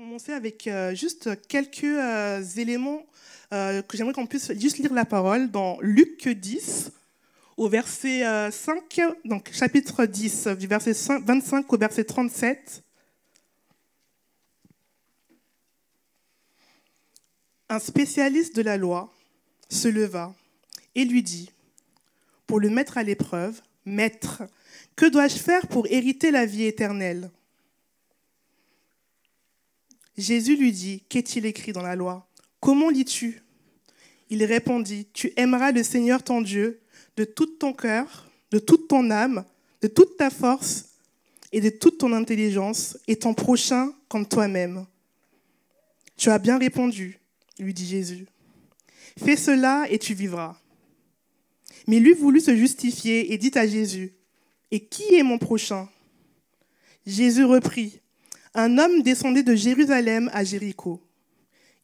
commencer avec juste quelques éléments que j'aimerais qu'on puisse juste lire la parole dans Luc 10, au verset 5, donc chapitre 10, du verset 25 au verset 37. Un spécialiste de la loi se leva et lui dit, pour le mettre à l'épreuve, « Maître, que dois-je faire pour hériter la vie éternelle ?» Jésus lui dit, « Qu'est-il écrit dans la loi? Comment lis-tu » Il répondit, « Tu aimeras le Seigneur ton Dieu de tout ton cœur, de toute ton âme, de toute ta force et de toute ton intelligence, et ton prochain comme toi-même. » « Tu as bien répondu, » lui dit Jésus. « Fais cela et tu vivras. » Mais lui voulut se justifier et dit à Jésus, « Et qui est mon prochain ?» Jésus reprit, « Un homme descendait de Jérusalem à Jéricho.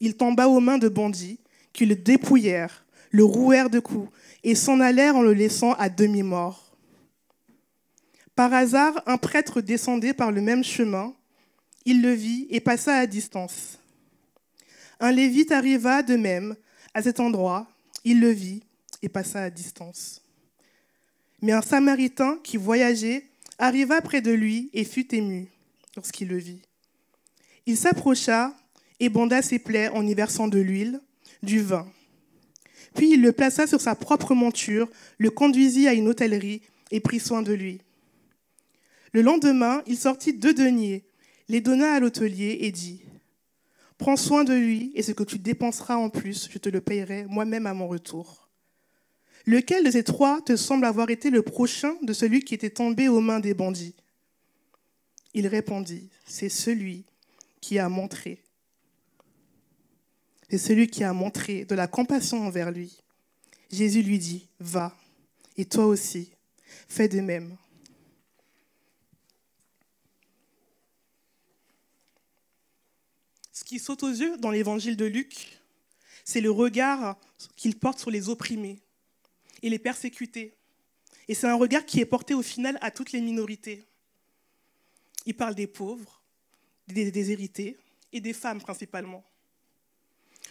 Il tomba aux mains de bandits qui le dépouillèrent, le rouèrent de coups et s'en allèrent en le laissant à demi-mort. Par hasard, un prêtre descendait par le même chemin. Il le vit et passa à distance. Un lévite arriva de même à cet endroit. Il le vit et passa à distance. Mais un Samaritain qui voyageait arriva près de lui et fut ému lorsqu'il le vit. Il s'approcha et banda ses plaies en y versant de l'huile, du vin. Puis il le plaça sur sa propre monture, le conduisit à une hôtellerie et prit soin de lui. Le lendemain, il sortit 2 deniers, les donna à l'hôtelier et dit « Prends soin de lui et ce que tu dépenseras en plus, je te le payerai moi-même à mon retour. » Lequel de ces 3 te semble avoir été le prochain de celui qui était tombé aux mains des bandits ? Il répondit, c'est celui qui a montré. C'est celui qui a montré de la compassion envers lui. Jésus lui dit, va, et toi aussi, fais de même. Ce qui saute aux yeux dans l'évangile de Luc, c'est le regard qu'il porte sur les opprimés et les persécutés. Et c'est un regard qui est porté au final à toutes les minorités. Il parle des pauvres, des déshérités et des femmes principalement.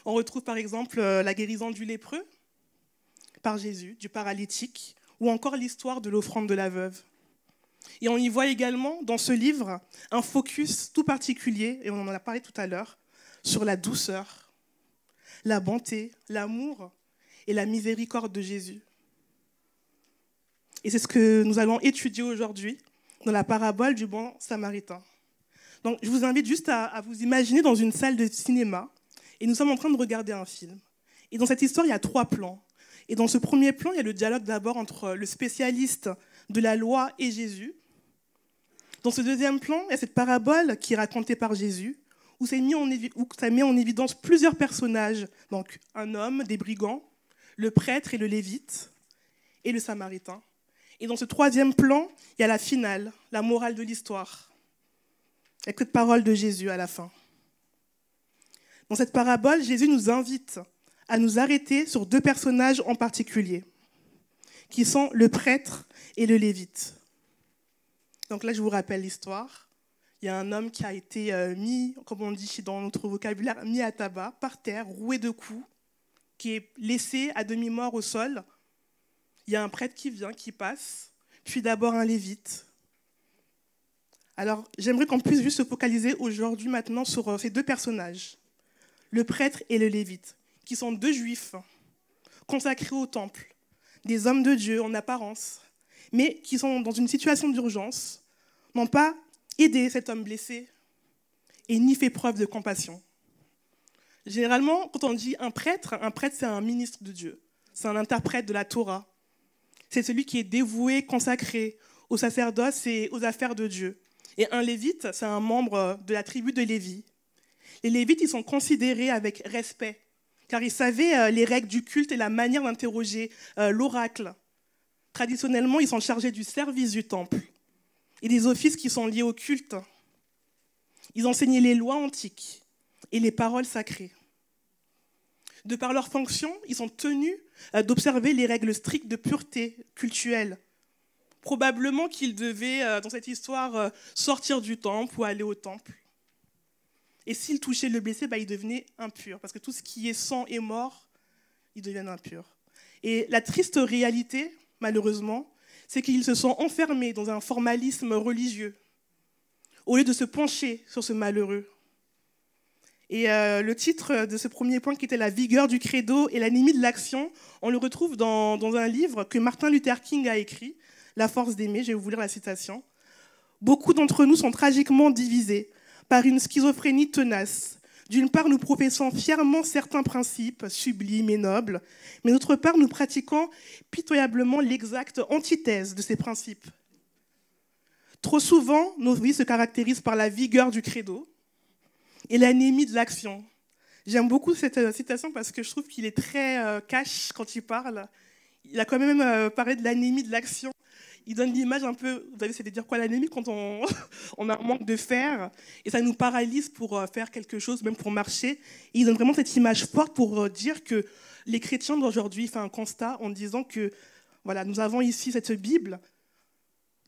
On retrouve par exemple la guérison du lépreux par Jésus, du paralytique, ou encore l'histoire de l'offrande de la veuve. Et on y voit également dans ce livre un focus tout particulier, et on en a parlé tout à l'heure, sur la douceur, la bonté, l'amour et la miséricorde de Jésus. Et c'est ce que nous allons étudier aujourd'hui dans la parabole du bon Samaritain. Donc, je vous invite juste à vous imaginer dans une salle de cinéma et nous sommes en train de regarder un film. Et dans cette histoire, il y a 3 plans. Et dans ce premier plan, il y a le dialogue d'abord entre le spécialiste de la loi et Jésus. Dans ce deuxième plan, il y a cette parabole qui est racontée par Jésus, où ça met en évidence plusieurs personnages, donc un homme, des brigands, le prêtre et le lévite, et le samaritain. Et dans ce troisième plan, il y a la finale, la morale de l'histoire, avec cette parole de Jésus à la fin. Dans cette parabole, Jésus nous invite à nous arrêter sur 2 personnages en particulier, qui sont le prêtre et le lévite. Donc là, je vous rappelle l'histoire. Il y a un homme qui a été mis, comme on dit dans notre vocabulaire, mis à tabac, par terre, roué de coups, qui est laissé à demi-mort au sol. Il y a un prêtre qui vient, qui passe, puis d'abord un lévite. Alors, j'aimerais qu'on puisse juste se focaliser aujourd'hui maintenant sur ces 2 personnages, le prêtre et le lévite, qui sont 2 juifs consacrés au temple, des hommes de Dieu en apparence, mais qui sont dans une situation d'urgence, n'ont pas aidé cet homme blessé et ni fait preuve de compassion. Généralement, quand on dit un prêtre, c'est un ministre de Dieu, c'est un interprète de la Torah. C'est celui qui est dévoué, consacré au sacerdoce et aux affaires de Dieu. Et un lévite, c'est un membre de la tribu de Lévi. Les lévites, ils sont considérés avec respect, car ils savaient les règles du culte et la manière d'interroger l'oracle. Traditionnellement, ils sont chargés du service du temple et des offices qui sont liés au culte. Ils enseignaient les lois antiques et les paroles sacrées. De par leur fonction, ils sont tenus d'observer les règles strictes de pureté cultuelle. Probablement qu'ils devaient, dans cette histoire, sortir du temple ou aller au temple. Et s'il touchait le blessé, il devenait impur. Parce que tout ce qui est sang et mort, ils deviennent impurs. Et la triste réalité, malheureusement, c'est qu'ils se sont enfermés dans un formalisme religieux, au lieu de se pencher sur ce malheureux. Et le titre de ce premier point, qui était la vigueur du credo et l'anémie de l'action, on le retrouve dans un livre que Martin Luther King a écrit, La force d'aimer. Je vais vous lire la citation. « Beaucoup d'entre nous sont tragiquement divisés par une schizophrénie tenace. D'une part, nous professons fièrement certains principes sublimes et nobles, mais d'autre part, nous pratiquons pitoyablement l'exacte antithèse de ces principes. Trop souvent, nos vies se caractérisent par la vigueur du credo et l'anémie de l'action. » J'aime beaucoup cette citation parce que je trouve qu'il est très cash quand il parle. Il a quand même parlé de l'anémie de l'action. Il donne l'image un peu, vous savez, c'est-à-dire quoi l'anémie quand on, on a un manque de fer et ça nous paralyse pour faire quelque chose, même pour marcher. Et il donne vraiment cette image forte pour dire que les chrétiens d'aujourd'hui font un constat en disant que voilà, nous avons ici cette Bible,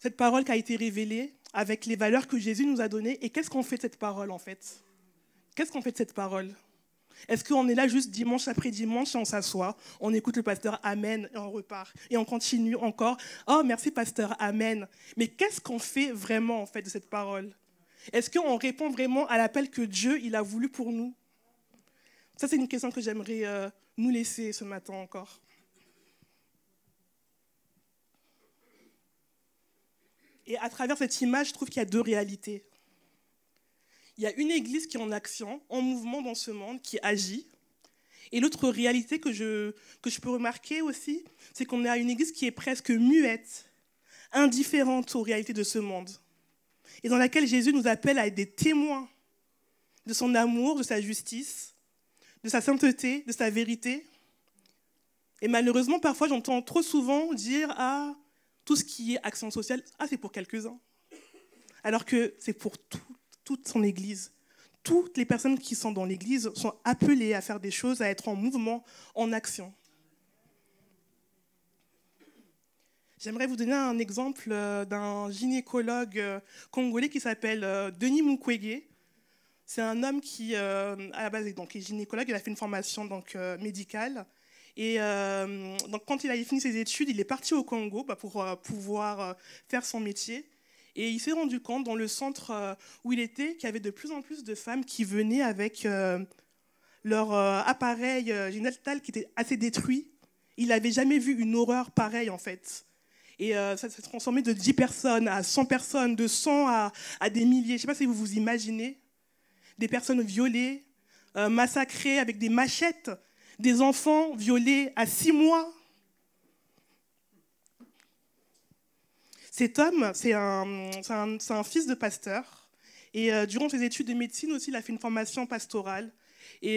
cette parole qui a été révélée avec les valeurs que Jésus nous a données. Et qu'est-ce qu'on fait de cette parole en fait ? Qu'est-ce qu'on fait de cette parole ? Est-ce qu'on est là juste dimanche après dimanche et on s'assoit, on écoute le pasteur Amen et on repart et on continue encore. Oh merci pasteur Amen. Mais qu'est-ce qu'on fait vraiment en fait de cette parole ? Est-ce qu'on répond vraiment à l'appel que Dieu il a voulu pour nous ? Ça c'est une question que j'aimerais nous laisser ce matin encore. Et à travers cette image, je trouve qu'il y a deux réalités. Il y a une église qui est en action, en mouvement dans ce monde, qui agit. Et l'autre réalité que je peux remarquer aussi, c'est qu'on a une église qui est presque muette, indifférente aux réalités de ce monde. Et dans laquelle Jésus nous appelle à être des témoins de son amour, de sa justice, de sa sainteté, de sa vérité. Et malheureusement, parfois, j'entends trop souvent dire « Ah, tout ce qui est action sociale, c'est pour quelques-uns. » Alors que c'est pour toute son Église. Toutes les personnes qui sont dans l'Église sont appelées à faire des choses, à être en mouvement, en action. J'aimerais vous donner un exemple d'un gynécologue congolais qui s'appelle Denis Mukwege. C'est un homme qui, à la base, est gynécologue. Il a fait une formation médicale. Et donc, quand il a fini ses études, il est parti au Congo pour pouvoir faire son métier. Et il s'est rendu compte, dans le centre où il était, qu'il y avait de plus en plus de femmes qui venaient avec leur appareil génital qui était assez détruit. Il n'avait jamais vu une horreur pareille, en fait. Et ça s'est transformé de 10 personnes à 100 personnes, de 100 à des milliers. Je ne sais pas si vous vous imaginez. Des personnes violées, massacrées avec des machettes, des enfants violés à 6 mois. Cet homme, c'est un fils de pasteur. Et durant ses études de médecine aussi, il a fait une formation pastorale. Et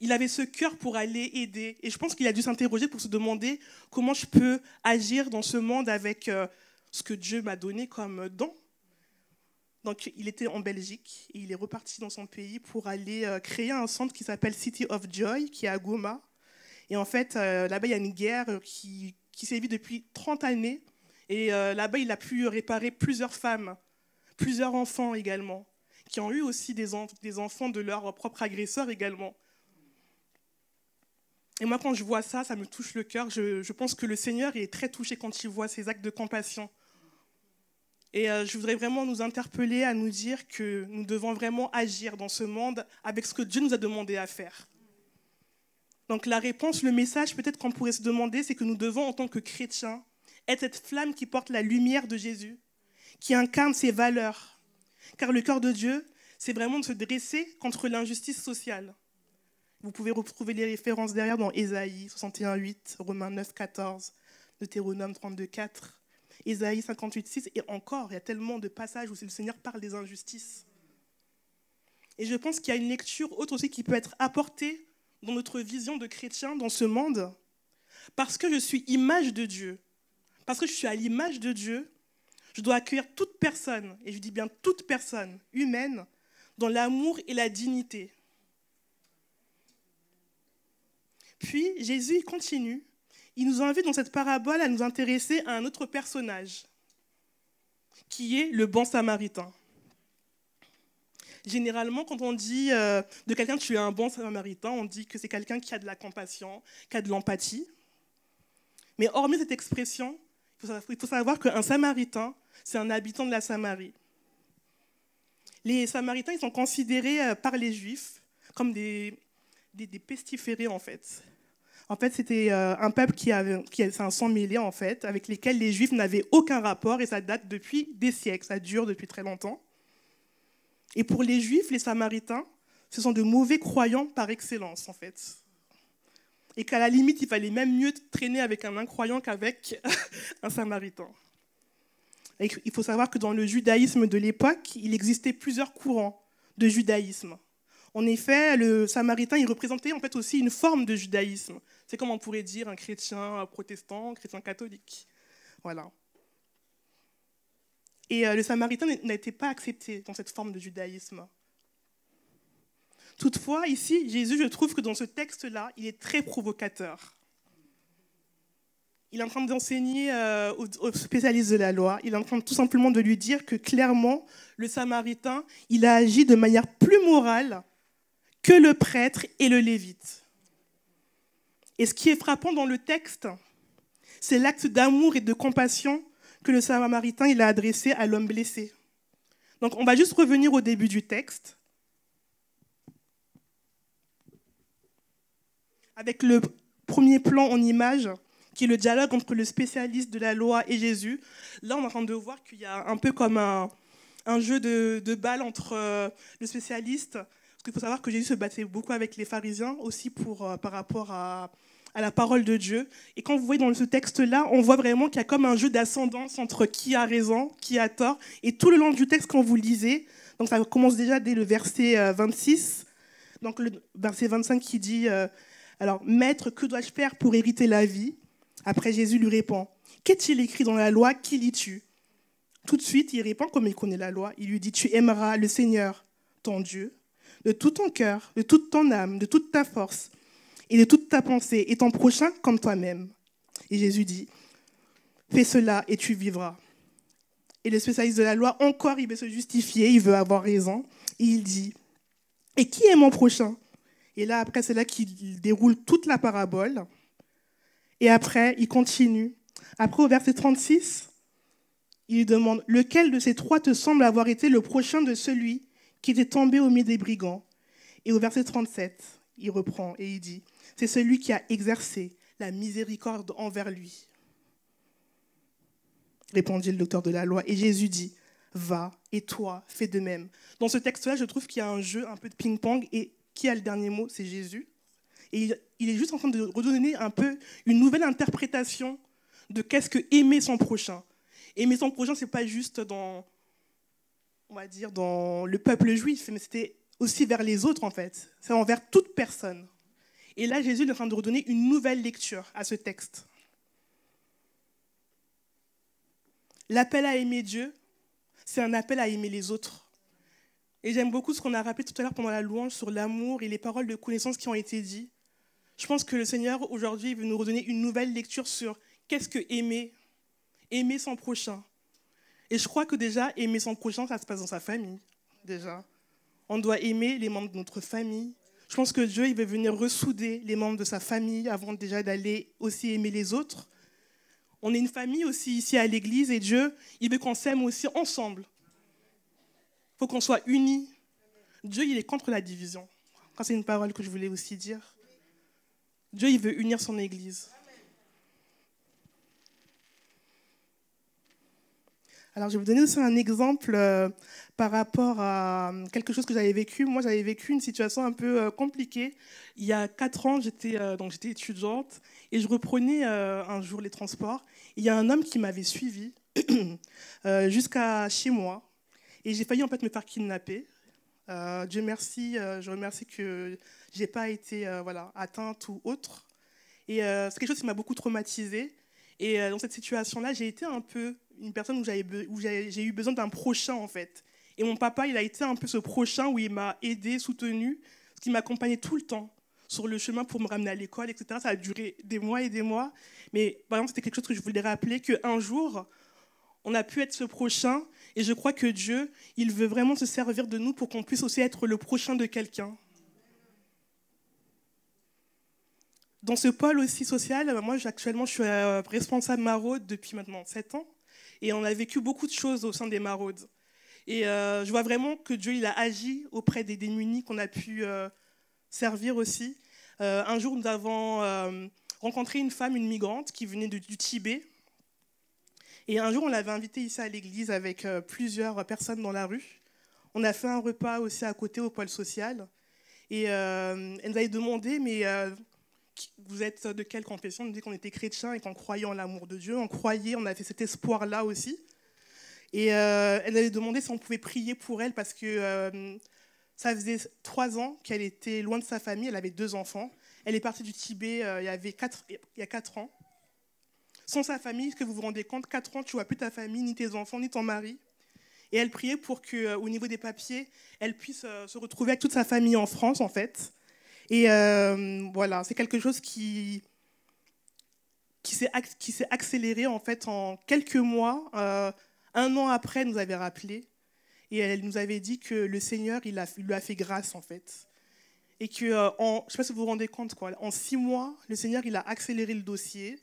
il avait ce cœur pour aller aider. Et je pense qu'il a dû s'interroger pour se demander comment je peux agir dans ce monde avec ce que Dieu m'a donné comme don. Donc il était en Belgique et il est reparti dans son pays pour aller créer un centre qui s'appelle City of Joy, qui est à Goma. Et en fait, là-bas, il y a une guerre qui sévit depuis 30 années. Et là-bas, il a pu réparer plusieurs femmes, plusieurs enfants également, qui ont eu aussi des enfants de leurs propres agresseurs également. Et moi, quand je vois ça, ça me touche le cœur. Je pense que le Seigneur est très touché quand il voit ces actes de compassion. Et je voudrais vraiment nous interpeller à nous dire que nous devons vraiment agir dans ce monde avec ce que Dieu nous a demandé à faire. Donc la réponse, le message, peut-être qu'on pourrait se demander, c'est que nous devons, en tant que chrétiens, être cette flamme qui porte la lumière de Jésus, qui incarne ses valeurs. Car le cœur de Dieu, c'est vraiment de se dresser contre l'injustice sociale. Vous pouvez retrouver les références derrière dans Ésaïe 61:8, Romains 9:14, Deutéronome 32:4, Ésaïe 58:6, et encore, il y a tellement de passages où le Seigneur parle des injustices. Et je pense qu'il y a une lecture autre aussi qui peut être apportée dans notre vision de chrétien dans ce monde, parce que je suis image de Dieu. Parce que je suis à l'image de Dieu, je dois accueillir toute personne, et je dis bien toute personne humaine, dans l'amour et la dignité. Puis Jésus il continue, il nous invite dans cette parabole à nous intéresser à un autre personnage, qui est le bon samaritain. Généralement, quand on dit de quelqu'un que tu es un bon samaritain, on dit que c'est quelqu'un qui a de la compassion, qui a de l'empathie. Mais hormis cette expression, il faut savoir qu'un samaritain, c'est un habitant de la Samarie. Les samaritains, ils sont considérés par les juifs comme des pestiférés, en fait. En fait, c'était un peuple qui avait un sang mêlé, en fait, avec lesquels les juifs n'avaient aucun rapport, et ça date depuis des siècles, ça dure depuis très longtemps. Et pour les juifs, les samaritains, ce sont de mauvais croyants par excellence, en fait. Et qu'à la limite, il fallait même mieux traîner avec un incroyant qu'avec un samaritain. Et il faut savoir que dans le judaïsme de l'époque, il existait plusieurs courants de judaïsme. En effet, le samaritain, il représentait en fait aussi une forme de judaïsme. C'est comme on pourrait dire un chrétien protestant, un chrétien catholique. Voilà. Et le samaritain n'était pas accepté dans cette forme de judaïsme. Toutefois, ici, Jésus, je trouve que dans ce texte-là, il est très provocateur. Il est en train d'enseigner aux spécialistes de la loi, il est en train tout simplement de lui dire que clairement, le samaritain, il a agi de manière plus morale que le prêtre et le lévite. Et ce qui est frappant dans le texte, c'est l'acte d'amour et de compassion que le samaritain il a adressé à l'homme blessé. Donc on va juste revenir au début du texte. Avec le premier plan en image, qui est le dialogue entre le spécialiste de la loi et Jésus. Là, on est en train de voir qu'il y a un peu comme un jeu de balles entre le spécialiste. Parce qu'il faut savoir que Jésus se battait beaucoup avec les pharisiens, aussi par rapport à la parole de Dieu. Et quand vous voyez dans ce texte-là, on voit vraiment qu'il y a comme un jeu d'ascendance entre qui a raison, qui a tort. Et tout le long du texte, quand vous lisez, donc ça commence déjà dès le verset 26, donc le verset 25 qui dit... Alors, maître, que dois-je faire pour hériter la vie ? Après, Jésus lui répond, qu'est-il écrit dans la loi ? Qui lis-tu ? Tout de suite, il répond comme il connaît la loi. Il lui dit, tu aimeras le Seigneur, ton Dieu, de tout ton cœur, de toute ton âme, de toute ta force et de toute ta pensée, et ton prochain comme toi-même. Et Jésus dit, fais cela et tu vivras. Et le spécialiste de la loi, encore, il veut se justifier, il veut avoir raison. Et il dit, et qui est mon prochain ? Et là, après, c'est là qu'il déroule toute la parabole. Et après, il continue. Après, au verset 36, il lui demande, lequel de ces trois te semble avoir été le prochain de celui qui était tombé au milieu des brigands ? Et au verset 37, il reprend et il dit, c'est celui qui a exercé la miséricorde envers lui. Répondit le docteur de la loi. Et Jésus dit, va, et toi, fais de même. Dans ce texte-là, je trouve qu'il y a un jeu un peu de ping-pong, et qui a le dernier mot, c'est Jésus. Et il est juste en train de redonner un peu une nouvelle interprétation de qu'est-ce que aimer son prochain. Aimer son prochain, ce n'est pas juste dans le peuple juif, mais c'était aussi vers les autres, en fait. C'est envers toute personne. Et là, Jésus est en train de redonner une nouvelle lecture à ce texte. L'appel à aimer Dieu, c'est un appel à aimer les autres. Et j'aime beaucoup ce qu'on a rappelé tout à l'heure pendant la louange sur l'amour et les paroles de connaissance qui ont été dites. Je pense que le Seigneur, aujourd'hui, veut nous redonner une nouvelle lecture sur qu'est-ce que aimer son prochain. Et je crois que déjà, aimer son prochain, ça se passe dans sa famille, déjà. On doit aimer les membres de notre famille. Je pense que Dieu, il veut venir ressouder les membres de sa famille avant déjà d'aller aussi aimer les autres. On est une famille aussi ici à l'église et Dieu, il veut qu'on s'aime aussi ensemble. Il faut qu'on soit unis. Dieu, il est contre la division. C'est une parole que je voulais aussi dire. Dieu, il veut unir son Église. Alors, je vais vous donner aussi un exemple par rapport à quelque chose que j'avais vécu. Moi, j'avais vécu une situation un peu compliquée. Il y a 4 ans, j'étais étudiante et je reprenais un jour les transports. Il y a un homme qui m'avait suivi jusqu'à chez moi. Et j'ai failli en fait me faire kidnapper. Dieu merci, je remercie que je n'ai pas été atteinte ou autre. Et c'est quelque chose qui m'a beaucoup traumatisée. Et dans cette situation-là, j'ai été un peu une personne où j'ai eu besoin d'un prochain en fait. Et mon papa, il a été un peu ce prochain où il m'a aidé, soutenu, qui m'accompagnait tout le temps sur le chemin pour me ramener à l'école, etc. Ça a duré des mois et des mois. Mais par exemple, c'était quelque chose que je voulais rappeler, qu'un jour, On a pu être ce prochain, et je crois que Dieu, il veut vraiment se servir de nous pour qu'on puisse aussi être le prochain de quelqu'un. Dans ce pôle aussi social, moi actuellement je suis responsable maraude depuis maintenant 7 ans, et on a vécu beaucoup de choses au sein des maraudes. Et je vois vraiment que Dieu il a agi auprès des démunis qu'on a pu servir aussi. Un jour, nous avons rencontré une femme, une migrante, qui venait du Tibet. Et un jour, on l'avait invitée ici à l'église avec plusieurs personnes dans la rue. On a fait un repas aussi à côté au pôle social. Et elle nous avait demandé, mais vous êtes de quelle confession? On nous dit qu'on était chrétiens et qu'on croyait en l'amour de Dieu. On croyait, on avait cet espoir-là aussi. Et elle avait demandé si on pouvait prier pour elle parce que ça faisait 3 ans qu'elle était loin de sa famille. Elle avait 2 enfants. Elle est partie du Tibet il y a 4 ans. Sans sa famille, est-ce que vous vous rendez compte, 4 ans, tu ne vois plus ta famille, ni tes enfants, ni ton mari. Et elle priait pour qu'au niveau des papiers, elle puisse se retrouver avec toute sa famille en France, en fait. Et voilà, c'est quelque chose qui s'est accéléré, en fait, en quelques mois. 1 an après, elle nous avait rappelé. Et elle nous avait dit que le Seigneur, il lui a fait grâce, en fait. Et que, je ne sais pas si vous vous rendez compte, quoi, en 6 mois, le Seigneur, il a accéléré le dossier.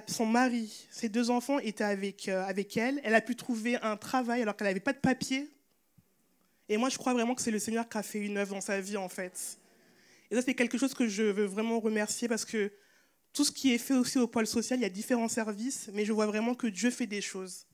Son mari, ses 2 enfants étaient avec elle. Elle a pu trouver un travail alors qu'elle n'avait pas de papier. Et moi, je crois vraiment que c'est le Seigneur qui a fait une œuvre dans sa vie, en fait. Et ça, c'est quelque chose que je veux vraiment remercier parce que tout ce qui est fait aussi au pôle social, il y a différents services, mais je vois vraiment que Dieu fait des choses.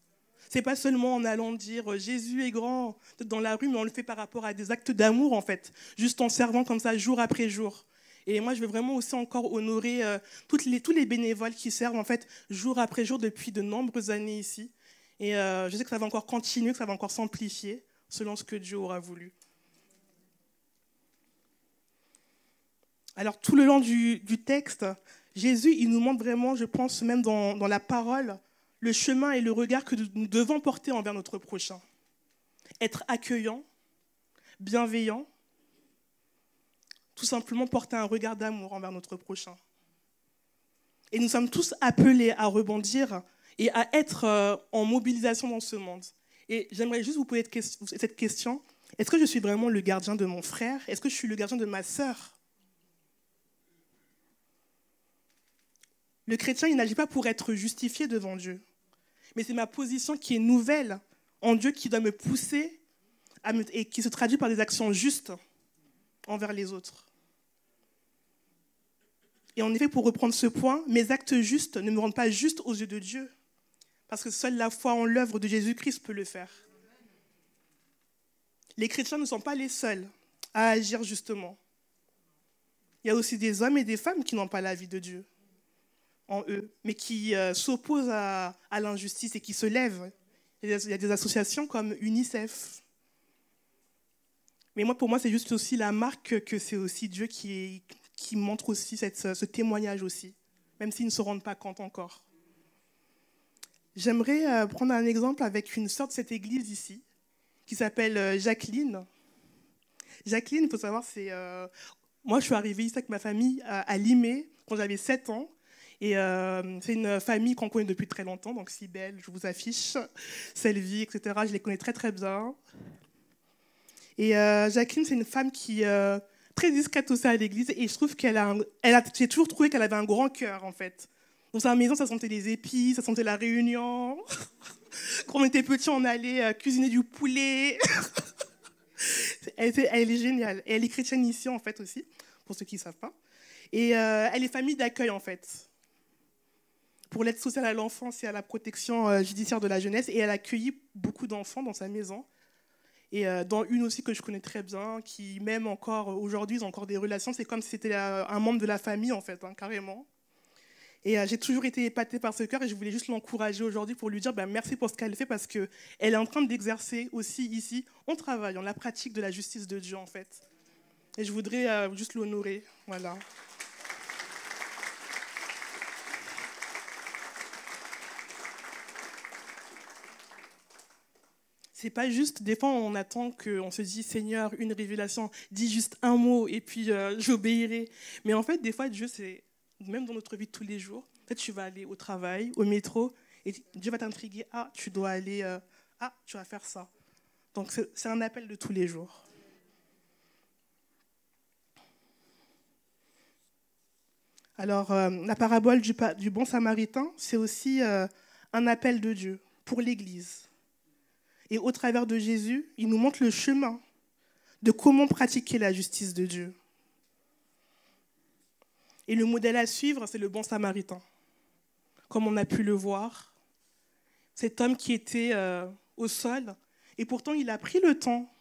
Ce n'est pas seulement en allant dire Jésus est grand dans la rue, mais on le fait par rapport à des actes d'amour, en fait, juste en servant comme ça jour après jour. Et moi, je veux vraiment aussi encore honorer tous les bénévoles qui servent en fait jour après jour depuis de nombreuses années ici. Et je sais que ça va encore continuer, que ça va encore s'amplifier selon ce que Dieu aura voulu. Alors tout le long du texte, Jésus, il nous montre vraiment, je pense même dans la parole, le chemin et le regard que nous devons porter envers notre prochain. Être accueillant, bienveillant, tout simplement porter un regard d'amour envers notre prochain. Et nous sommes tous appelés à rebondir et à être en mobilisation dans ce monde. Et j'aimerais juste vous poser cette question. Est-ce que je suis vraiment le gardien de mon frère? Est-ce que je suis le gardien de ma sœur? Le chrétien, il n'agit pas pour être justifié devant Dieu. Mais c'est ma position qui est nouvelle en Dieu qui doit me pousser et qui se traduit par des actions justes envers les autres. Et en effet, pour reprendre ce point, mes actes justes ne me rendent pas juste aux yeux de Dieu, parce que seule la foi en l'œuvre de Jésus-Christ peut le faire. Les chrétiens ne sont pas les seuls à agir justement. Il y a aussi des hommes et des femmes qui n'ont pas la vie de Dieu en eux, mais qui s'opposent à l'injustice et qui se lèvent. Il y a des associations comme UNICEF. Mais pour moi, c'est juste aussi la marque que c'est aussi Dieu qui montre aussi ce témoignage aussi, même s'ils ne se rendent pas compte encore. J'aimerais prendre un exemple avec une sœur de cette église ici, qui s'appelle Jacqueline. Jacqueline, il faut savoir, moi je suis arrivée ici avec ma famille à Limay quand j'avais 7 ans. Et c'est une famille qu'on connaît depuis très longtemps, donc si belle, je vous affiche, Sylvie, etc. Je les connais très très bien. Et Jacqueline, c'est une femme qui très discrète aussi à l'église, et je trouve j'ai toujours trouvé qu'elle avait un grand cœur, en fait. Dans sa maison, ça sentait les épices, ça sentait la réunion. Quand on était petits, on allait cuisiner du poulet. Elle est géniale. Et elle est chrétienne ici, en fait, aussi, pour ceux qui ne savent pas. Et elle est famille d'accueil, en fait, pour l'aide sociale à l'enfance et à la protection judiciaire de la jeunesse. Et elle a accueilli beaucoup d'enfants dans sa maison. Et dans une aussi que je connais très bien, qui même encore aujourd'hui, ils ont encore des relations. C'est comme si c'était un membre de la famille, en fait, hein, carrément. Et j'ai toujours été épatée par ce cœur et je voulais juste l'encourager aujourd'hui pour lui dire merci pour ce qu'elle fait, parce qu'elle est en train d'exercer aussi ici, en travaillant, la pratique de la justice de Dieu, en fait. Et je voudrais juste l'honorer. Voilà. C'est pas juste, des fois on attend qu'on se dit Seigneur, une révélation, dis juste un mot et puis j'obéirai. Mais en fait, des fois, Dieu, c'est même dans notre vie de tous les jours. Peut-être tu vas aller au travail, au métro, Et Dieu va t'intriguer, ah, tu dois aller, ah, tu vas faire ça. Donc c'est un appel de tous les jours. Alors, la parabole du bon samaritain, c'est aussi un appel de Dieu pour l'Église. Et au travers de Jésus, il nous montre le chemin de comment pratiquer la justice de Dieu. Et le modèle à suivre, c'est le bon samaritain. Comme on a pu le voir, cet homme qui était au sol, et pourtant il a pris le temps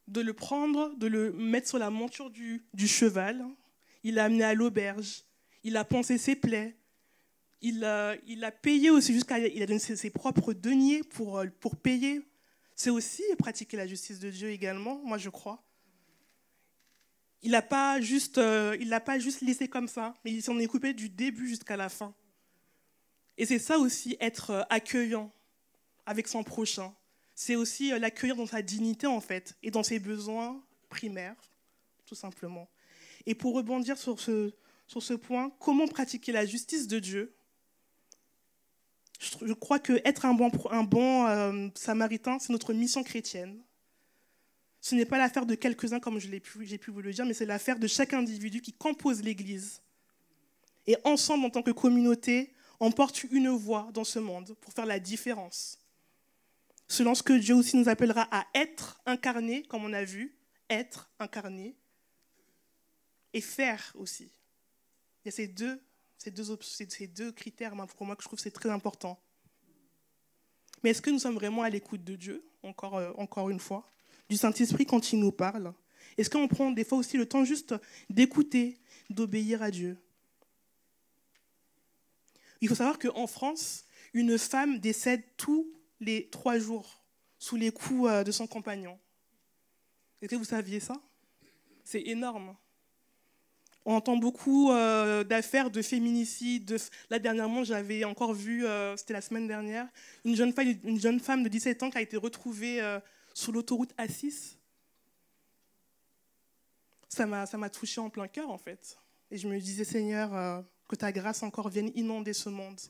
de le prendre, de le mettre sur la monture du cheval. Il l'a amené à l'auberge, il a pansé ses plaies, il a payé aussi, il a donné ses propres deniers pour payer. C'est aussi pratiquer la justice de Dieu également, moi je crois. Il l'a pas juste laissé comme ça, mais il s'en est occupé du début jusqu'à la fin. Et c'est ça aussi, être accueillant avec son prochain. C'est aussi l'accueillir dans sa dignité, en fait, et dans ses besoins primaires, tout simplement. Et pour rebondir sur ce point, comment pratiquer la justice de Dieu? Je crois qu'être un bon samaritain, c'est notre mission chrétienne. Ce n'est pas l'affaire de quelques-uns, comme j'ai pu vous le dire, mais c'est l'affaire de chaque individu qui compose l'Église. Et ensemble, en tant que communauté, on porte une voix dans ce monde pour faire la différence. Selon ce que Dieu aussi nous appellera à être incarné, comme on a vu, être incarné, et faire aussi. Il y a ces deux critères pour moi que je trouve que c'est très important. Mais est-ce que nous sommes vraiment à l'écoute de Dieu, encore une fois, du Saint-Esprit quand il nous parle? Est-ce qu'on prend des fois aussi le temps juste d'écouter, d'obéir à Dieu? Il faut savoir qu'en France, une femme décède tous les 3 jours sous les coups de son compagnon. Est-ce que vous saviez ça? C'est énorme. On entend beaucoup d'affaires de féminicide. Là, dernièrement, j'avais encore vu, c'était la semaine dernière, une jeune femme de 17 ans qui a été retrouvée sur l'autoroute A6. Ça m'a touchée en plein cœur, en fait. Et je me disais, Seigneur, que ta grâce encore vienne inonder ce monde.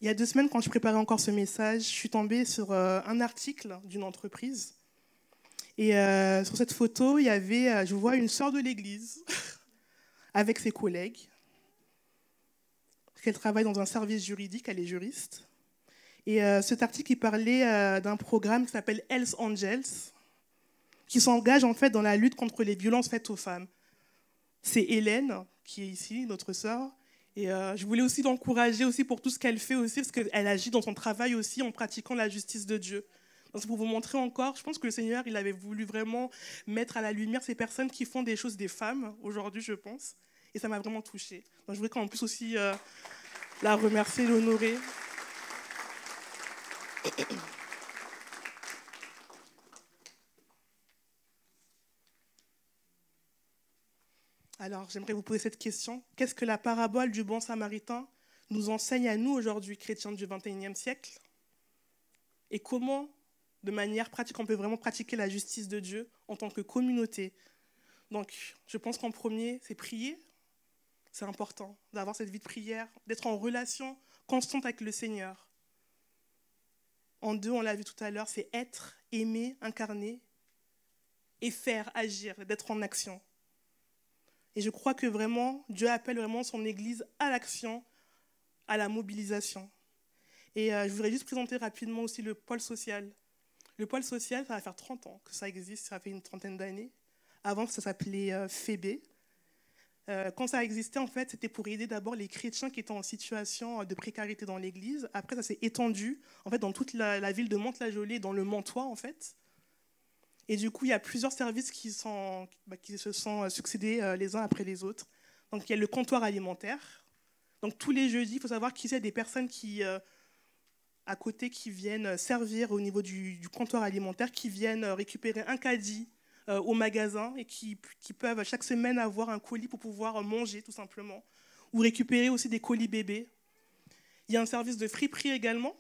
Il y a 2 semaines, quand je préparais encore ce message, je suis tombée sur un article d'une entreprise. Et sur cette photo, je vois une sœur de l'église avec ses collègues. Elle travaille dans un service juridique, elle est juriste. Et cet article, il parlait d'un programme qui s'appelle Hells Angels, qui s'engage en fait dans la lutte contre les violences faites aux femmes. C'est Hélène, qui est ici, notre sœur. Et je voulais aussi l'encourager aussi pour tout ce qu'elle fait aussi, parce qu'elle agit dans son travail aussi en pratiquant la justice de Dieu. Donc, pour vous montrer encore, je pense que le Seigneur, il avait voulu vraiment mettre à la lumière ces personnes qui font des choses des femmes, aujourd'hui, je pense. Et ça m'a vraiment touchée. Donc, je voudrais qu'en plus aussi la remercier, l'honorer. Alors, j'aimerais vous poser cette question. Qu'est-ce que la parabole du bon samaritain nous enseigne à nous aujourd'hui, chrétiens du XXIe siècle? Et comment, de manière pratique, on peut vraiment pratiquer la justice de Dieu en tant que communauté? Donc, je pense qu'en premier, c'est prier. C'est important d'avoir cette vie de prière, d'être en relation constante avec le Seigneur. En 2, on l'a vu tout à l'heure, c'est être, aimer, incarner et faire, agir, d'être en action. Et je crois que vraiment, Dieu appelle vraiment son Église à l'action, à la mobilisation. Et je voudrais juste présenter rapidement aussi le pôle social. Le pôle social, ça va faire 30 ans que ça existe, ça fait une trentaine d'années. Avant, ça s'appelait Phébé. Quand ça existait, en fait, c'était pour aider d'abord les chrétiens qui étaient en situation de précarité dans l'Église. Après, ça s'est étendu en fait, dans toute la ville de Mantes-la-Jolie, dans le Mantois, en fait. Et du coup, il y a plusieurs services qui se sont succédés les uns après les autres. Donc, il y a le comptoir alimentaire. Donc, tous les jeudis, il faut savoir qu'il y a des personnes à côté qui viennent servir au niveau du comptoir alimentaire, qui viennent récupérer un caddie au magasin et qui peuvent chaque semaine avoir un colis pour pouvoir manger, tout simplement. Ou récupérer aussi des colis bébés. Il y a un service de friperie également,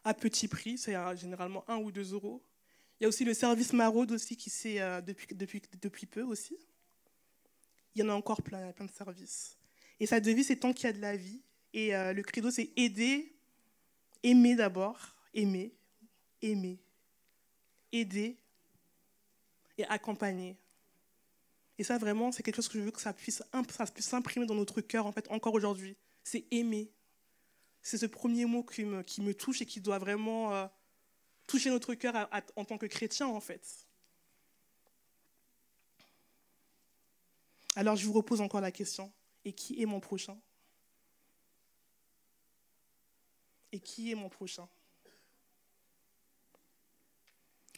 à petit prix, c'est généralement 1 ou 2 euros. Il y a aussi le service maraude aussi qui c'est depuis peu aussi. il y en a encore plein, il y a plein de services. Et sa devise, c'est tant qu'il y a de la vie. Et le credo, c'est aider, aimer d'abord, aimer, aider et accompagner. Et ça, vraiment, c'est quelque chose que je veux que ça puisse s'imprimer dans notre cœur, en fait, encore aujourd'hui. C'est aimer. C'est ce premier mot qui me touche et qui doit vraiment toucher notre cœur en tant que chrétien, en fait. Alors, je vous repose encore la question. Et qui est mon prochain? Et qui est mon prochain?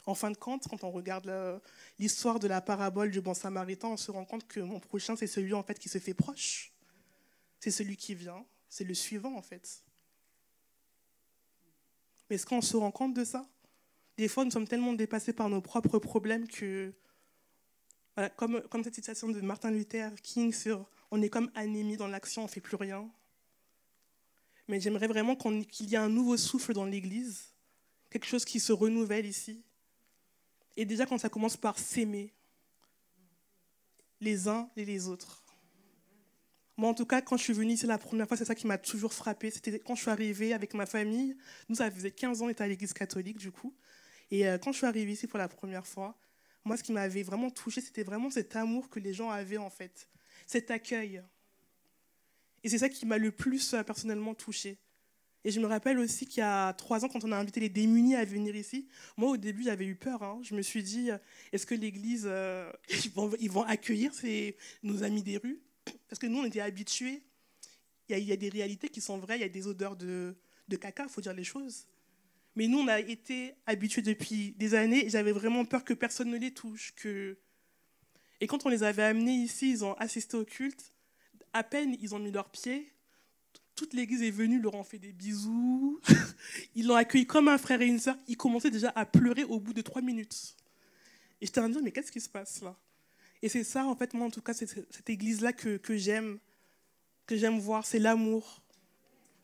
En fin de compte, quand on regarde l'histoire de la parabole du bon samaritain, on se rend compte que mon prochain, c'est celui en fait, qui se fait proche. C'est celui qui vient, c'est le suivant en fait. Mais est-ce qu'on se rend compte de ça? Des fois, nous sommes tellement dépassés par nos propres problèmes que, voilà, comme cette citation de Martin Luther King sur « on est comme anémie dans l'action, on ne fait plus rien ». Mais j'aimerais vraiment qu'il y ait un nouveau souffle dans l'Église, quelque chose qui se renouvelle ici. Et déjà, quand ça commence par s'aimer, les uns et les autres. Moi, en tout cas, quand je suis venue ici la première fois, c'est ça qui m'a toujours frappée. C'était quand je suis arrivée avec ma famille. Nous, ça faisait 15 ans qu'on était à l'église catholique, du coup. Et quand je suis arrivée ici pour la première fois, moi, ce qui m'avait vraiment touchée, c'était vraiment cet amour que les gens avaient, en fait. Cet accueil. Et c'est ça qui m'a le plus personnellement touchée. Et je me rappelle aussi qu'il y a 3 ans, quand on a invité les démunis à venir ici, moi, au début, j'avais eu peur. Je me suis dit, est-ce que l'Église, ils vont accueillir nos amis des rues? Parce que nous, on était habitués. Il y a des réalités qui sont vraies, il y a des odeurs de caca, il faut dire les choses. Mais nous, on a été habitués depuis des années, et j'avais vraiment peur que personne ne les touche. Et quand on les avait amenés ici, ils ont assisté au culte. À peine, ils ont mis leurs pieds. Toute l'église est venue, leur ont fait des bisous. Ils l'ont accueilli comme un frère et une sœur. Ils commençaient déjà à pleurer au bout de 3 minutes. Et j'étais en train de dire, mais qu'est-ce qui se passe là? Et c'est ça, en fait, moi, en tout cas, c'est cette église-là que j'aime voir, c'est l'amour,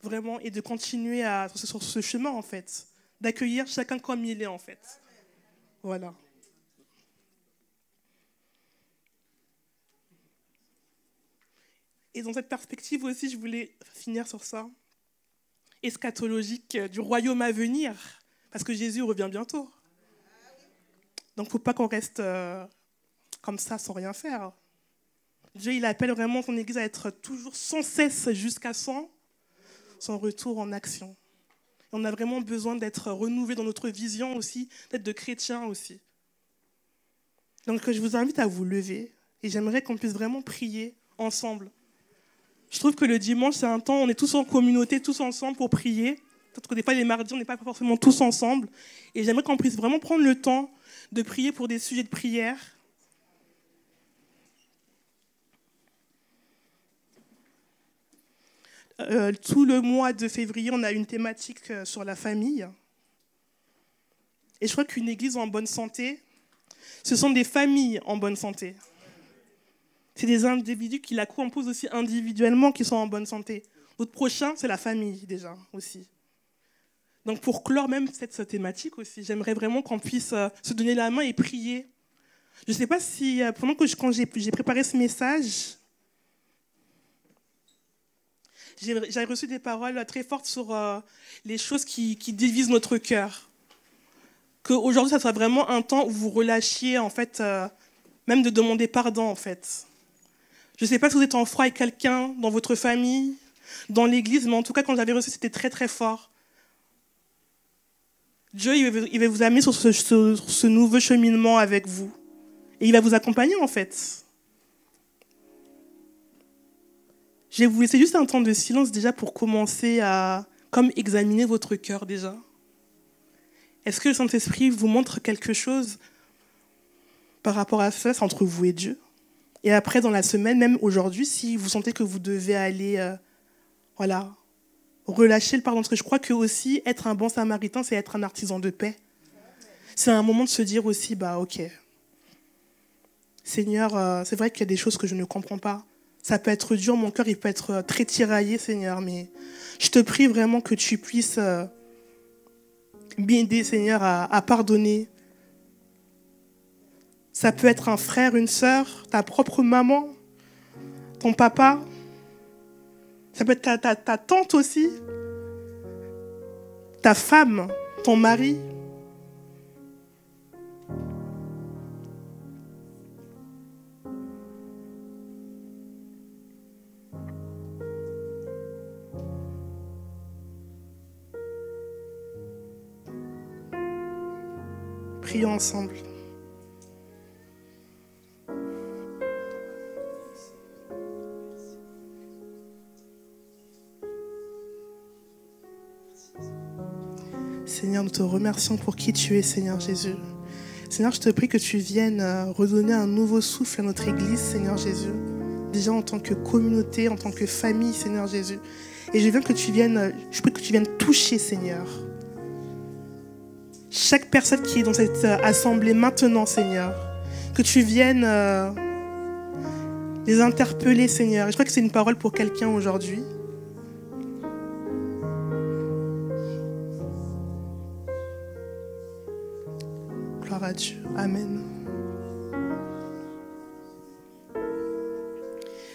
vraiment, et de continuer sur ce chemin, en fait, d'accueillir chacun comme il est, en fait. Voilà. Et dans cette perspective aussi, je voulais finir sur ça, eschatologique du royaume à venir, parce que Jésus revient bientôt. Donc, il ne faut pas qu'on reste comme ça, sans rien faire. Dieu, il appelle vraiment son Église à être toujours sans cesse jusqu'à son retour en action. Et on a vraiment besoin d'être renouvelé dans notre vision aussi, d'être de chrétiens aussi. Donc, je vous invite à vous lever et j'aimerais qu'on puisse vraiment prier ensemble. Je trouve que le dimanche, c'est un temps, on est tous en communauté, tous ensemble pour prier. Peut-être que des fois, les mardis, on n'est pas forcément tous ensemble. Et j'aimerais qu'on puisse vraiment prendre le temps de prier pour des sujets de prière. Tout le mois de février, on a une thématique sur la famille. Et je crois qu'une église en bonne santé, ce sont des familles en bonne santé. C'est des individus qui la composent aussi individuellement qui sont en bonne santé. Notre prochain, c'est la famille déjà aussi. Donc pour clore même cette thématique aussi, j'aimerais vraiment qu'on puisse se donner la main et prier. Je ne sais pas si, quand j'ai préparé ce message, j'ai reçu des paroles très fortes sur les choses qui divisent notre cœur. Qu'aujourd'hui, ça soit vraiment un temps où vous relâchiez, en fait, même de demander pardon, en fait. Je ne sais pas si vous êtes en froid avec quelqu'un dans votre famille, dans l'église, mais en tout cas, quand j'avais reçu, c'était très, très fort. Dieu, il va vous amener sur ce nouveau cheminement avec vous. Et il va vous accompagner, en fait. Je vais vous laisser juste un temps de silence déjà pour commencer à examiner votre cœur déjà. Est-ce que le Saint-Esprit vous montre quelque chose par rapport à ça, c'est entre vous et Dieu? Et après, dans la semaine, même aujourd'hui, si vous sentez que vous devez aller relâcher le pardon, parce que je crois que aussi être un bon samaritain, c'est être un artisan de paix. C'est un moment de se dire aussi, ok, Seigneur, c'est vrai qu'il y a des choses que je ne comprends pas. Ça peut être dur, mon cœur il peut être très tiraillé, Seigneur, mais je te prie vraiment que tu puisses m'aider, Seigneur, à pardonner. Ça peut être un frère, une sœur, ta propre maman, ton papa, ça peut être ta tante aussi, ta femme, ton mari. Prions ensemble. Seigneur, nous te remercions pour qui tu es, Seigneur Jésus. Seigneur, je te prie que tu viennes redonner un nouveau souffle à notre Église, Seigneur Jésus. Déjà en tant que communauté, en tant que famille, Seigneur Jésus. Et je prie que tu viennes toucher, Seigneur. Chaque personne qui est dans cette assemblée maintenant, Seigneur. Que tu viennes les interpeller, Seigneur. Et je crois que c'est une parole pour quelqu'un aujourd'hui. Gloire à Dieu. Amen.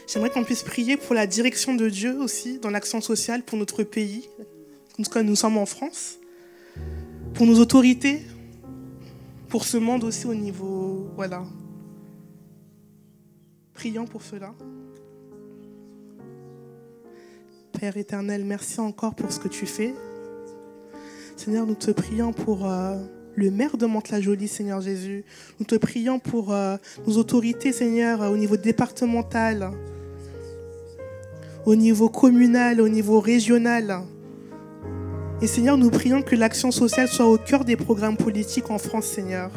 J'aimerais qu'on puisse prier pour la direction de Dieu aussi dans l'action sociale pour notre pays. En tout cas, nous sommes en France. Pour nos autorités. Pour ce monde aussi au niveau... Voilà. Prions pour cela. Père éternel, merci encore pour ce que tu fais. Seigneur, nous te prions pour... le maire de Mantes-la-Jolie, Seigneur Jésus. Nous te prions pour nos autorités, Seigneur, au niveau départemental, au niveau communal, au niveau régional. Et Seigneur, nous prions que l'action sociale soit au cœur des programmes politiques en France, Seigneur.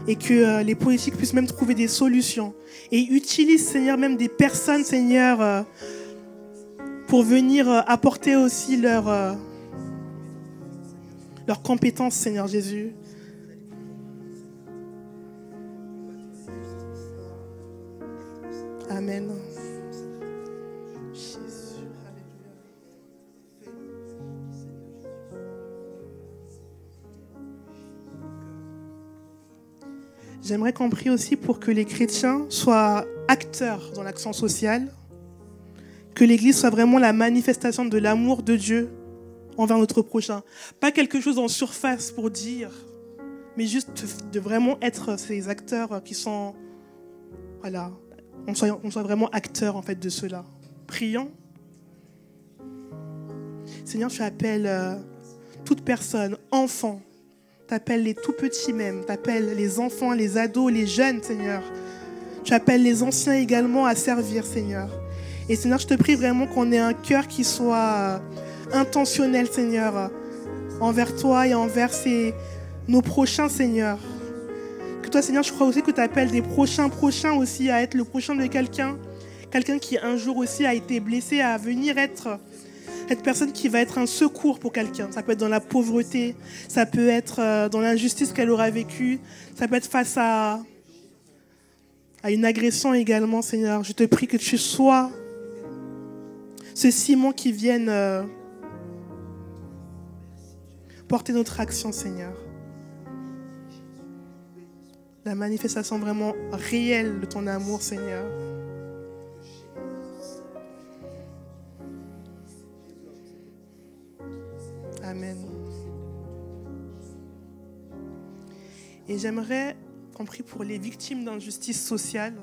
Et que les politiques puissent même trouver des solutions. Et utilisent, Seigneur, même des personnes, Seigneur, pour venir apporter aussi leurs compétences, Seigneur Jésus. Amen. Jésus, alléluia. J'aimerais qu'on prie aussi pour que les chrétiens soient acteurs dans l'action sociale, que l'Église soit vraiment la manifestation de l'amour de Dieu envers notre prochain. Pas quelque chose en surface pour dire, mais juste de vraiment être ces acteurs qui sont... Voilà, on soit vraiment acteurs en fait de cela. Prions. Seigneur, tu appelles toute personne, enfant, tu appelles les tout petits même, tu appelles les enfants, les ados, les jeunes, Seigneur. Tu appelles les anciens également à servir, Seigneur. Et Seigneur, je te prie vraiment qu'on ait un cœur qui soit... intentionnel, Seigneur, envers toi et envers nos prochains, Seigneur. Que toi, Seigneur, je crois aussi que tu appelles des prochains aussi à être le prochain de quelqu'un qui un jour aussi a été blessé, à venir être cette personne qui va être un secours pour quelqu'un. Ça peut être dans la pauvreté, ça peut être dans l'injustice qu'elle aura vécue, ça peut être face à une agression également, Seigneur. Je te prie que tu sois ce ciment qui vienne porter notre action, Seigneur. La manifestation vraiment réelle de ton amour, Seigneur. Amen. Et j'aimerais qu'on prie pour les victimes d'injustice sociale.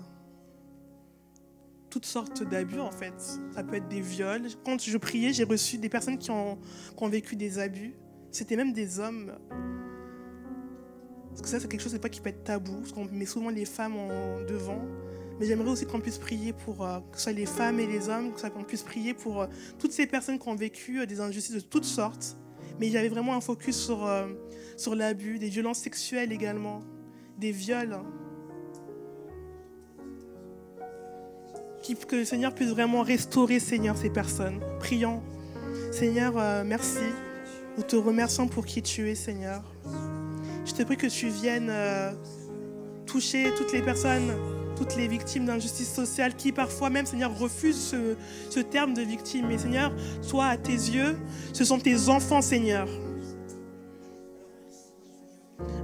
Toutes sortes d'abus, en fait. Ça peut être des viols. Quand je priais, j'ai reçu des personnes qui ont vécu des abus. C'était même des hommes. Parce que ça, c'est quelque chose qui peut être tabou, parce qu'on met souvent les femmes devant. Mais j'aimerais aussi qu'on puisse prier pour que ce soit les femmes et les hommes, qu'on puisse prier pour toutes ces personnes qui ont vécu des injustices de toutes sortes. Mais il y avait vraiment un focus sur l'abus, des violences sexuelles également, des viols. Que le Seigneur puisse vraiment restaurer, Seigneur, ces personnes. Prions. Seigneur, merci. Nous te remercions pour qui tu es, Seigneur. Je te prie que tu viennes toucher toutes les personnes, toutes les victimes d'injustice sociale qui parfois même, Seigneur, refusent ce terme de victime. Mais Seigneur, toi, à tes yeux, ce sont tes enfants, Seigneur.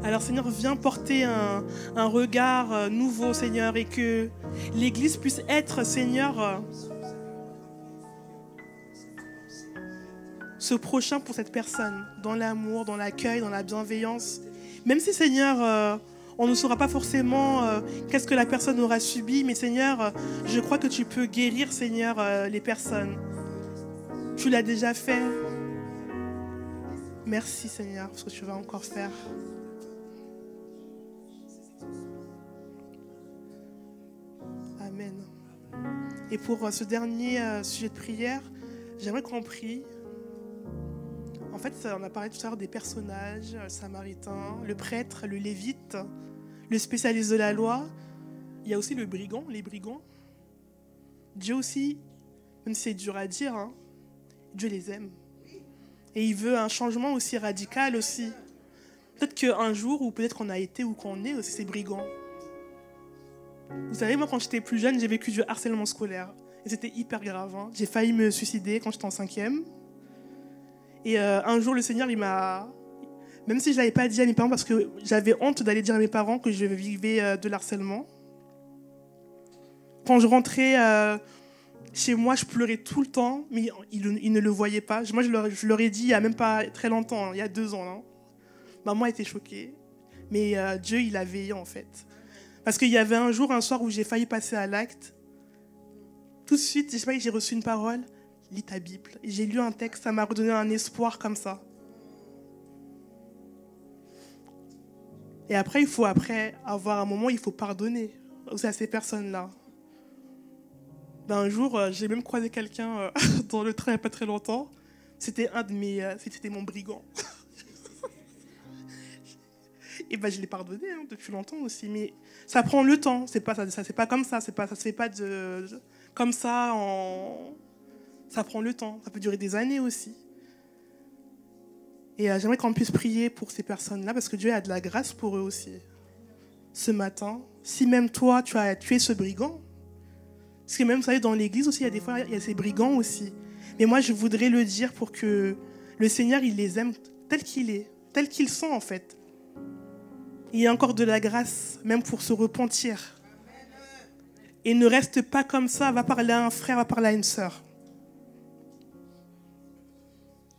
Alors Seigneur, viens porter un regard nouveau, Seigneur, et que l'Église puisse être, Seigneur, ce prochain pour cette personne, dans l'amour, dans l'accueil, dans la bienveillance. Même si, Seigneur, on ne saura pas forcément qu'est-ce que la personne aura subi, mais Seigneur, je crois que tu peux guérir, Seigneur, les personnes. Tu l'as déjà fait. Merci, Seigneur, pour ce que tu vas encore faire. Amen. Et pour ce dernier sujet de prière, j'aimerais qu'on prie. En fait, on a parlé tout à l'heure des personnages, le samaritain, le prêtre, le lévite, le spécialiste de la loi. Il y a aussi le brigand, les brigands. Dieu aussi, même si c'est dur à dire, hein, Dieu les aime. Et il veut un changement aussi radical aussi. Peut-être qu'un jour, ou peut-être qu'on a été ou qu'on est aussi ces brigands. Vous savez, moi, quand j'étais plus jeune, j'ai vécu du harcèlement scolaire. Et c'était hyper grave. Hein. J'ai failli me suicider quand j'étais en 5e. Et un jour, le Seigneur, il m'a... Même si je ne l'avais pas dit à mes parents, parce que j'avais honte d'aller dire à mes parents que je vivais de l'harcèlement. Quand je rentrais chez moi, je pleurais tout le temps, mais ils ne le voyaient pas. Moi, je leur ai dit il n'y a même pas très longtemps, hein, il y a 2 ans. Hein. Maman était choquée. Mais Dieu, il a veillé, en fait. Parce qu'il y avait un soir où j'ai failli passer à l'acte. Tout de suite, je sais pas, j'ai reçu une parole. Lis ta Bible. Et j'ai lu un texte, ça m'a redonné un espoir comme ça. Et après, il faut avoir un moment où il faut pardonner aussi à ces personnes-là. Un jour, j'ai même croisé quelqu'un dans le train il n'y a pas très longtemps. C'était c'était mon brigand. Et je l'ai pardonné depuis longtemps aussi. Mais ça prend le temps. C'est pas comme ça. Ça se fait pas comme ça. Ça prend le temps. Ça peut durer des années aussi. Et j'aimerais qu'on puisse prier pour ces personnes-là parce que Dieu a de la grâce pour eux aussi. Ce matin, si même toi, tu as tué ce brigand, parce que même, vous savez, dans l'église aussi, il y a ces brigands aussi. Mais moi, je voudrais le dire pour que le Seigneur, il les aime tel qu'il est, tel qu'ils sont en fait. Il y a encore de la grâce, même pour se repentir. Et ne reste pas comme ça, va parler à un frère, va parler à une sœur.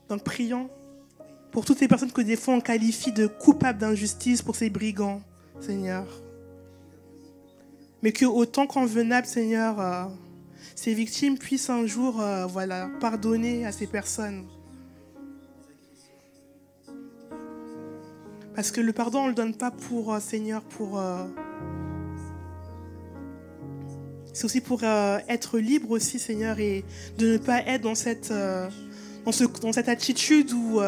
Donc prions pour toutes ces personnes que des fois on qualifie de coupables d'injustice pour ces brigands, Seigneur. Mais que autant convenable, Seigneur, ces victimes puissent un jour pardonner à ces personnes. Parce que le pardon, on ne le donne pas pour, Seigneur, c'est aussi pour être libre aussi, Seigneur, et de ne pas être dans cette attitude où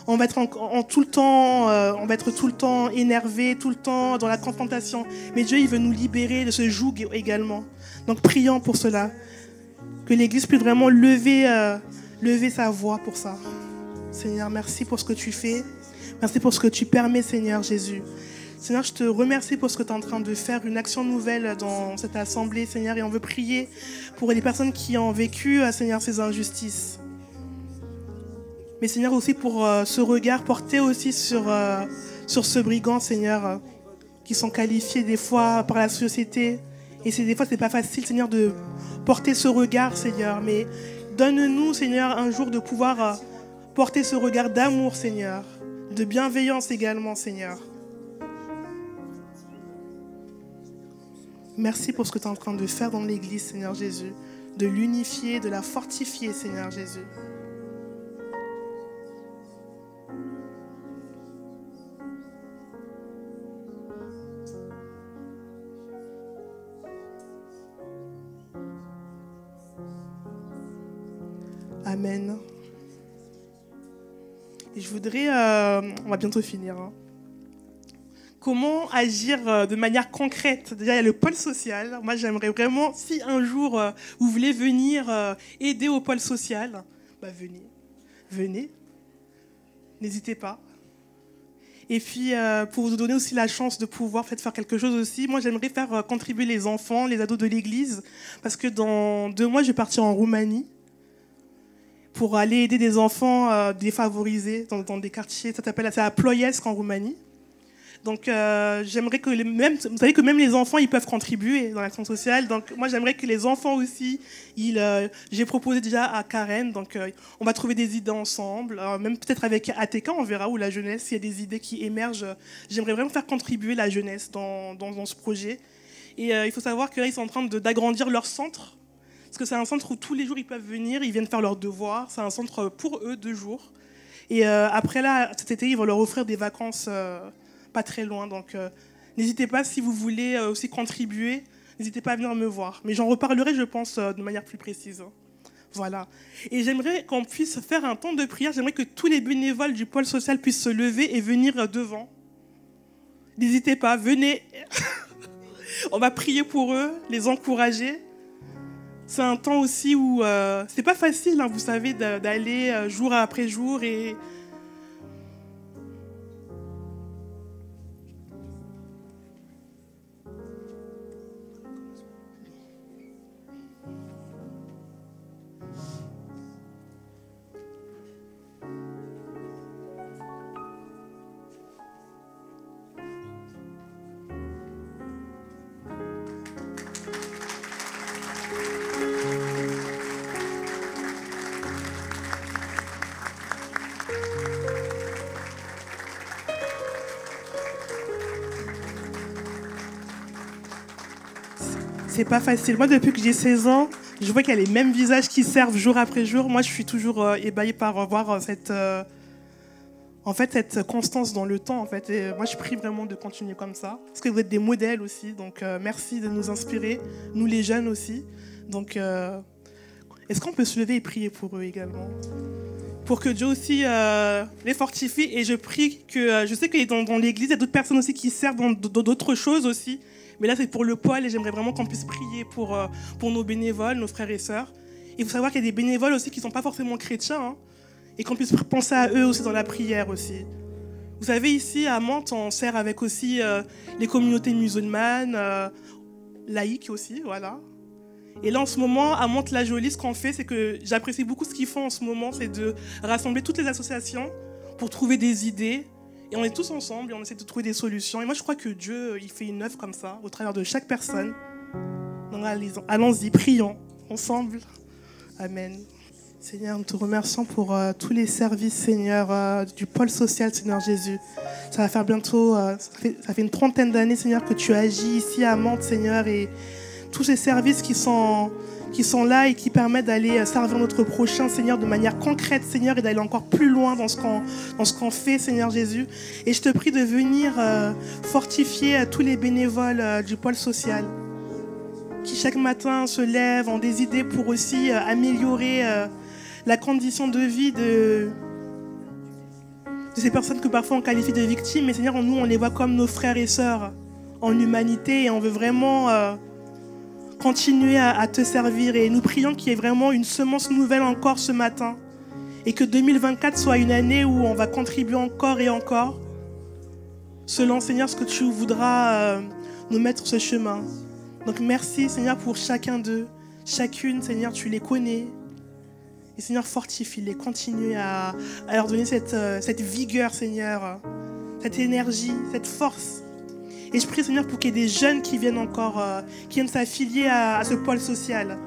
on va être tout le temps énervé, tout le temps dans la confrontation. Mais Dieu, il veut nous libérer de ce joug également. Donc prions pour cela. Que l'Église puisse vraiment lever sa voix pour ça. Seigneur, merci pour ce que tu fais. Merci pour ce que tu permets, Seigneur Jésus. Seigneur, je te remercie pour ce que tu es en train de faire, une action nouvelle dans cette assemblée, Seigneur. Et on veut prier pour les personnes qui ont vécu, Seigneur, ces injustices. Mais Seigneur, aussi pour ce regard porté aussi sur ce brigand, Seigneur, qui sont qualifiés des fois par la société. Et des fois, c'est pas facile, Seigneur, de porter ce regard, Seigneur. Mais donne-nous, Seigneur, un jour de pouvoir porter ce regard d'amour, Seigneur, de bienveillance également, Seigneur. Merci pour ce que tu es en train de faire dans l'Église, Seigneur Jésus, de l'unifier, de la fortifier, Seigneur Jésus. Amen. Et je voudrais, on va bientôt finir, hein. Comment agir de manière concrète? Déjà, il y a le pôle social. Moi, j'aimerais vraiment, si un jour vous voulez venir aider au pôle social, venez, n'hésitez pas. Et puis, pour vous donner aussi la chance de pouvoir faire quelque chose aussi, moi, j'aimerais faire contribuer les enfants, les ados de l'église, parce que dans 2 mois, je vais partir en Roumanie pour aller aider des enfants défavorisés dans des quartiers. Ça s'appelle à Ploiesc en Roumanie. Donc, j'aimerais que vous savez que même les enfants, ils peuvent contribuer dans l'action sociale. Donc, moi, j'aimerais que les enfants aussi, j'ai proposé déjà à Karen, donc on va trouver des idées ensemble, même peut-être avec ATK, on verra, ou la jeunesse, s'il y a des idées qui émergent. J'aimerais vraiment faire contribuer la jeunesse dans ce projet. Et il faut savoir que là, ils sont en train d'agrandir leur centre, parce que c'est un centre où tous les jours, ils peuvent venir, ils viennent faire leurs devoirs. C'est un centre pour eux, 2 jours. Et après, là, cet été, ils vont leur offrir des vacances pas très loin. Donc, n'hésitez pas, si vous voulez aussi contribuer, n'hésitez pas à venir me voir. Mais j'en reparlerai, je pense, de manière plus précise. Voilà. Et j'aimerais qu'on puisse faire un temps de prière. J'aimerais que tous les bénévoles du pôle social puissent se lever et venir devant. N'hésitez pas, venez. On va prier pour eux, les encourager. C'est un temps aussi où c'est pas facile, hein, vous savez, d'aller jour après jour et c'est pas facile. Moi, depuis que j'ai 16 ans, je vois qu'il y a les mêmes visages qui servent jour après jour. Moi, je suis toujours ébahie par voir cette constance dans le temps. En fait. Et moi, je prie vraiment de continuer comme ça. Parce que vous êtes des modèles aussi. Donc, merci de nous inspirer. Nous, les jeunes aussi. Donc, est-ce qu'on peut se lever et prier pour eux également ? Pour que Dieu aussi les fortifie. Et je prie que... je sais que dans l'église, il y a d'autres personnes aussi qui servent dans d'autres choses aussi. Mais là, c'est pour le pôle et j'aimerais vraiment qu'on puisse prier pour nos bénévoles, nos frères et sœurs. Et il faut savoir qu'il y a des bénévoles aussi qui ne sont pas forcément chrétiens, hein, et qu'on puisse penser à eux aussi dans la prière aussi. Vous savez, ici, à Mantes, on sert avec aussi les communautés musulmanes, laïques aussi, voilà. Et là, en ce moment, à Mantes-la-Jolie, ce qu'on fait, c'est que j'apprécie beaucoup ce qu'ils font en ce moment, c'est de rassembler toutes les associations pour trouver des idées. Et on est tous ensemble et on essaie de trouver des solutions. Et moi, je crois que Dieu, il fait une œuvre comme ça, au travers de chaque personne. Donc, allons-y, prions ensemble. Amen. Seigneur, nous te remercions pour tous les services, Seigneur, du pôle social, Seigneur Jésus. Ça va faire bientôt, ça fait une 30aine d'années, Seigneur, que tu agis ici à Mantes, Seigneur. Et tous ces services qui sont là et qui permettent d'aller servir notre prochain, Seigneur, de manière concrète, Seigneur, et d'aller encore plus loin dans ce qu'on fait, Seigneur Jésus. Et je te prie de venir fortifier tous les bénévoles du pôle social qui chaque matin se lèvent, ont des idées pour aussi améliorer la condition de vie de ces personnes que parfois on qualifie de victimes. Mais Seigneur, nous, on les voit comme nos frères et sœurs en humanité et on veut vraiment... continuer à te servir et nous prions qu'il y ait vraiment une semence nouvelle encore ce matin et que 2024 soit une année où on va contribuer encore et encore selon, Seigneur, ce que tu voudras nous mettre sur ce chemin. Donc merci, Seigneur, pour chacun d'eux, chacune, Seigneur, tu les connais et Seigneur, fortifie-les, continue à leur donner cette vigueur, Seigneur, cette énergie, cette force. Et je prie, Seigneur, pour qu'il y ait des jeunes qui viennent encore, qui viennent s'affilier à ce pôle social.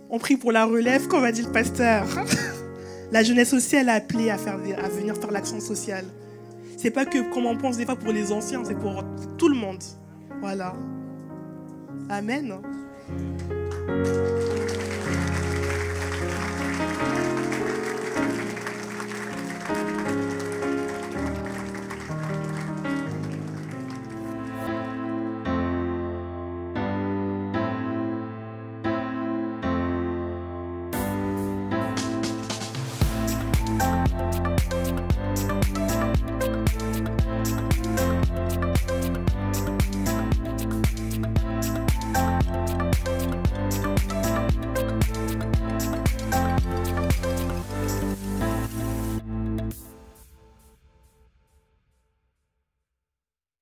On prie pour la relève, comme a dit le pasteur. La jeunesse aussi, elle a appelé à venir faire l'action sociale. C'est pas que, comme on pense des fois, pour les anciens, c'est pour tout le monde. Voilà. Amen.